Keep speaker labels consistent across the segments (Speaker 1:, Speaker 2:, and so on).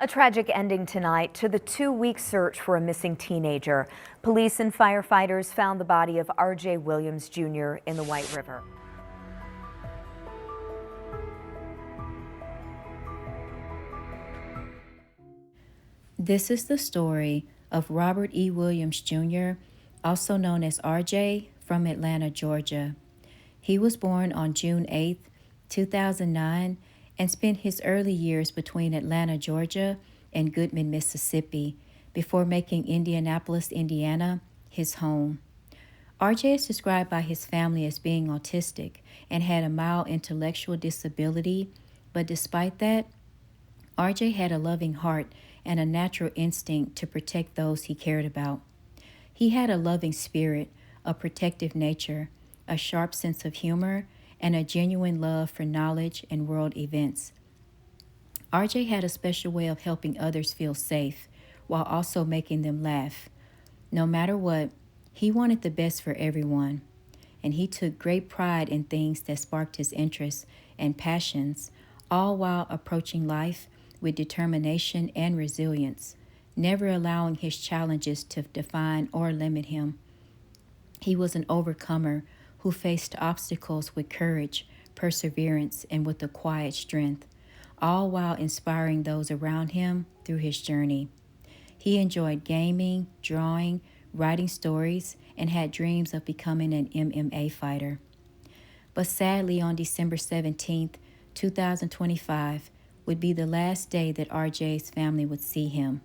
Speaker 1: A tragic ending tonight to the 2-week search for a missing teenager. Police and firefighters found the body of R.J. Williams Jr. in the White River.
Speaker 2: This is the story of Robert E. Williams Jr., also known as R.J., from Atlanta, Georgia. He was born on June 8, 2009, and spent his early years between Atlanta, Georgia, and Goodman, Mississippi, before making Indianapolis, Indiana, his home. R.J. is described by his family as being autistic and had a mild intellectual disability, but despite that, R.J. had a loving heart and a natural instinct to protect those he cared about. He had a loving spirit, a protective nature, a sharp sense of humor, and a genuine love for knowledge and world events. R.J. had a special way of helping others feel safe while also making them laugh. No matter what, he wanted the best for everyone, and he took great pride in things that sparked his interests and passions, all while approaching life with determination and resilience, never allowing his challenges to define or limit him. He was an overcomer who faced obstacles with courage, perseverance, and with a quiet strength, all while inspiring those around him through his journey. He enjoyed gaming, drawing, writing stories, and had dreams of becoming an MMA fighter. But sadly, on December 17, 2025, would be the last day that RJ's family would see him.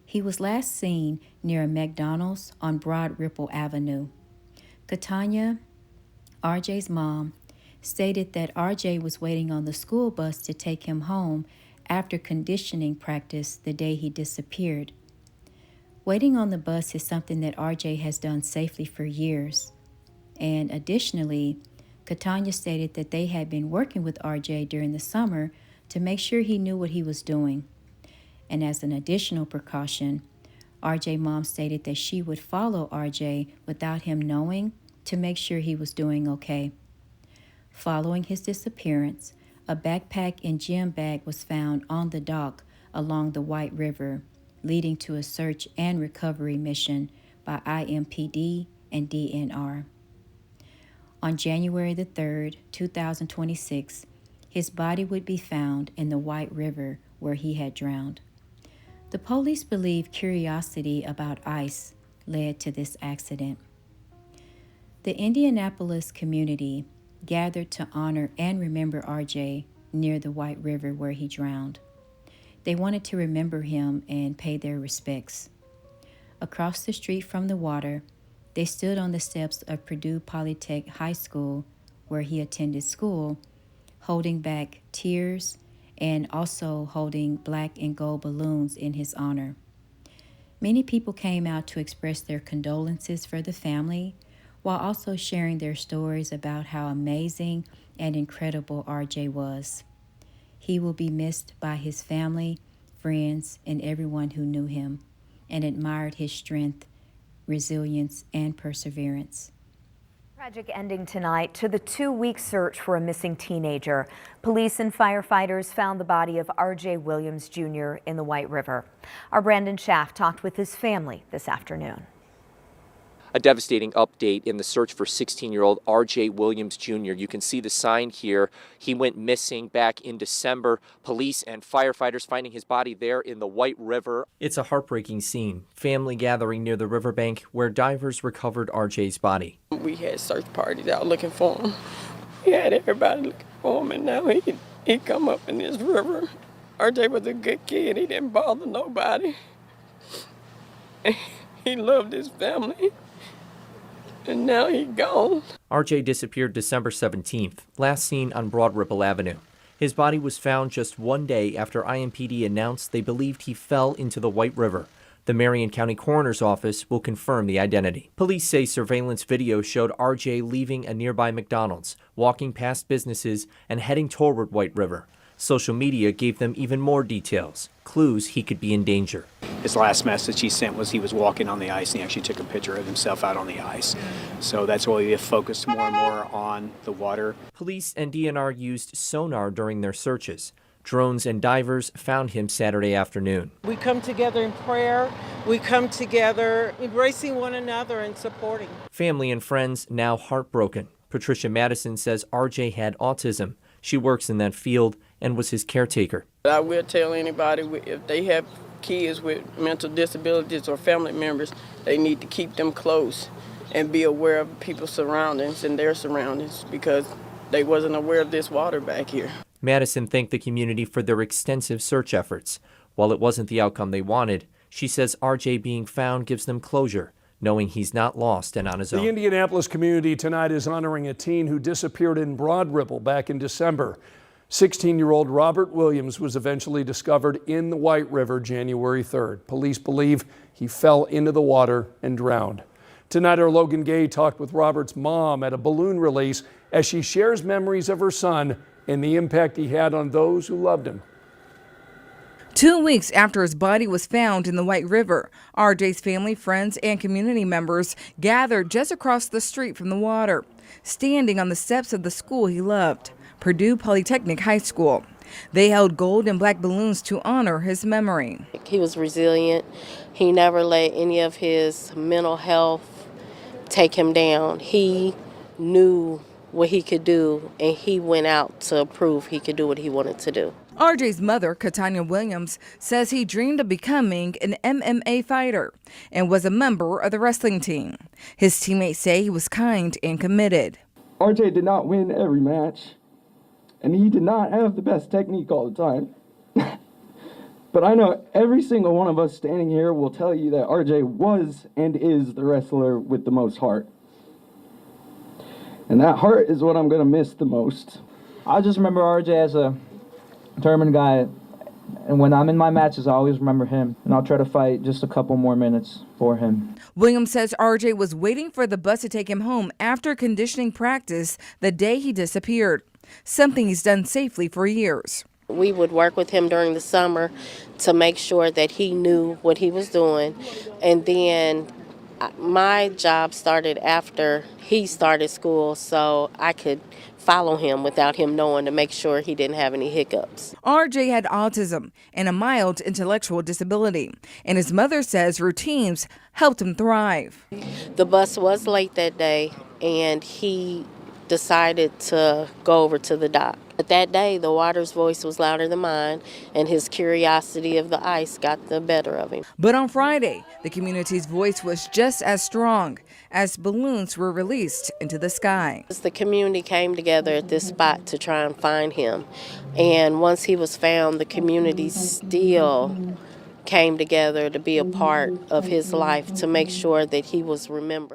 Speaker 2: He was last seen near a McDonald's on Broad Ripple Avenue. Katanya, RJ's mom, stated that RJ was waiting on the school bus to take him home after conditioning practice the day he disappeared. Waiting on the bus is something that RJ has done safely for years. And additionally, Katanya stated that they had been working with RJ during the summer to make sure he knew what he was doing. And as an additional precaution, RJ mom stated that she would follow RJ without him knowing to make sure he was doing okay. Following his disappearance, a backpack and gym bag was found on the dock along the White River, leading to a search and recovery mission by IMPD and DNR. On January the 3rd, 2026, his body would be found in the White River where he had drowned. The police believe curiosity about ICE led to this accident. The Indianapolis community gathered to honor and remember RJ near the White River where he drowned. They wanted to remember him and pay their respects. Across the street from the water, they stood on the steps of Purdue Polytech High School, where he attended school, holding back tears and also holding black and gold balloons in his honor. Many people came out to express their condolences for the family, while also sharing their stories about how amazing and incredible RJ was. He will be missed by his family, friends, and everyone who knew him and admired his strength, resilience, and perseverance.
Speaker 1: Tragic ending tonight to the 2-week search for a missing teenager. Police and firefighters found the body of R.J. Williams Jr. in the White River. Our Brandon Schaff talked with his family this afternoon.
Speaker 3: A devastating update in the search for 16-year-old R.J. Williams Jr. You can see the sign here. He went missing back in December. Police and firefighters finding his body there in the White River. It's a heartbreaking scene. Family gathering near the riverbank where divers recovered R.J.'s body.
Speaker 4: We had search parties out looking for him. We had everybody looking for him, and now he come up in this river. R.J. was a good kid. He didn't bother nobody. He loved his family. And now he's gone.
Speaker 3: RJ disappeared December 17th, last seen on Broad Ripple Avenue. His body was found just one day after IMPD announced they believed he fell into the White River. The Marion County Coroner's Office will confirm the identity. Police say surveillance video showed RJ leaving a nearby McDonald's, walking past businesses, and heading toward White River. Social media gave them even more details, clues he could be in danger.
Speaker 5: His last message he sent was he was walking on the ice, and he actually took a picture of himself out on the ice. So that's why we have focused more and more on the water.
Speaker 3: Police and DNR used sonar during their searches. Drones and divers found him Saturday afternoon.
Speaker 6: We come together in prayer. We come together embracing one another and supporting.
Speaker 3: Family and friends now heartbroken. Patricia Madison says RJ had autism. She works in that field and was his caretaker.
Speaker 4: I will tell anybody if they have kids with mental disabilities or family members, they need to keep them close and be aware of people's surroundings and their surroundings because they wasn't aware of this water back here.
Speaker 3: Madison thanked the community for their extensive search efforts. While it wasn't the outcome they wanted, she says RJ being found gives them closure, knowing he's not lost and on his own.
Speaker 7: The Indianapolis community tonight is honoring a teen who disappeared in Broad Ripple back in December. 16-year-old Robert Williams was eventually discovered in the White River January 3rd. Police believe he fell into the water and drowned. Tonight, our Logan Gay talked with Robert's mom at a balloon release as she shares memories of her son and the impact he had on those who loved him.
Speaker 8: 2 weeks after his body was found in the White River, RJ's family, friends, and community members gathered just across the street from the water, standing on the steps of the school he loved, Purdue Polytechnic High School. They held gold and black balloons to honor his memory.
Speaker 9: He was resilient. He never let any of his mental health take him down. He knew what he could do, and he went out to prove he could do what he wanted to do.
Speaker 8: RJ's mother, Katanya Williams, says he dreamed of becoming an MMA fighter and was a member of the wrestling team. His teammates say he was kind and committed.
Speaker 10: RJ did not win every match, and he did not have the best technique all the time. But I know every single one of us standing here will tell you that RJ was and is the wrestler with the most heart. And that heart is what I'm going to miss the most.
Speaker 11: I just remember RJ as a determined guy, and when I'm in my matches, I always remember him, and I'll try to fight just a couple more minutes for him.
Speaker 8: Williams says RJ was waiting for the bus to take him home after conditioning practice the day he disappeared, something he's done safely for years.
Speaker 9: We would work with him during the summer to make sure that he knew what he was doing, and then my job started after he started school, so I could follow him without him knowing to make sure he didn't have any hiccups.
Speaker 8: RJ had autism and a mild intellectual disability, and his mother says routines helped him thrive.
Speaker 9: The bus was late that day, and he decided to go over to the dock. But that day, the water's voice was louder than mine, and his curiosity of the ice got the better of him.
Speaker 8: But on Friday, the community's voice was just as strong as balloons were released into the sky.
Speaker 9: The community came together at this spot to try and find him. And once he was found, the community still came together to be a part of his life to make sure that he was remembered.